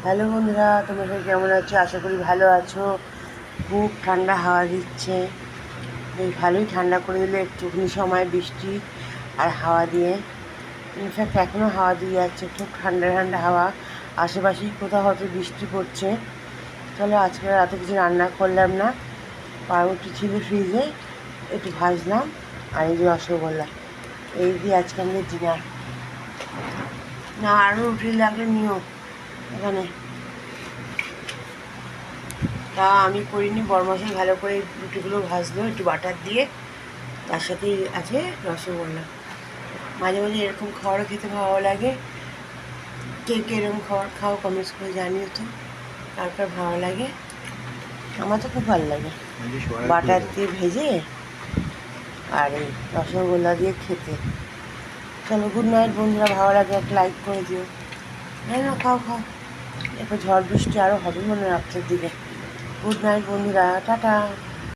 Hello বন্ধুরা, তোমরা সবাই কেমন আছো? আশা করি ভালো আছো। খুব ঠান্ডা হাওয়া দিচ্ছে, বেশ ভালোই ঠান্ডা করে দিলে একটুখানি সময় বৃষ্টি আর হাওয়া দিয়ে। ইনফ্যাক্ট এখনও হাওয়া দিয়ে যাচ্ছে, খুব ঠান্ডা ঠান্ডা হাওয়া। আশেপাশেই কোথাও হয়তো বৃষ্টি পড়ছে। চলো আজকে রাতে কিছু রান্না করলাম না, পাউরুটি ছিল ফ্রিজে, একটু ভাজলাম আর এই যে রসগোল্লা, এই দিয়ে আজকে আমাদের ডিনার। না আরও রুটি লাগলে নিও এখানে। তা আমি করিনি, বড়মশাই ভালো করে রুটিগুলো ভাজলো একটু বাটার দিয়ে, তার সাথেই আছে রসগোল্লা। মাঝে মাঝে এরকম খাবারও খেতে ভালো লাগে। কে কে এরকম খাবার খাও কমেন্টস করে জানিও তো, কার কার ভালো লাগে। আমার তো খুব ভালো লাগে বাটার দিয়ে ভেজে আর এই রসগোল্লা দিয়ে খেতে। চলো গুড নাইট বন্ধুরা, ভালো লাগে একটা লাইক করে দিও। হ্যাঁ না, খাও খাও, এরপর ঝড় বৃষ্টি আরও হবে মনে হয় রাত্রের দিকে। গুড নাইট বন্ধুরা, টাটা।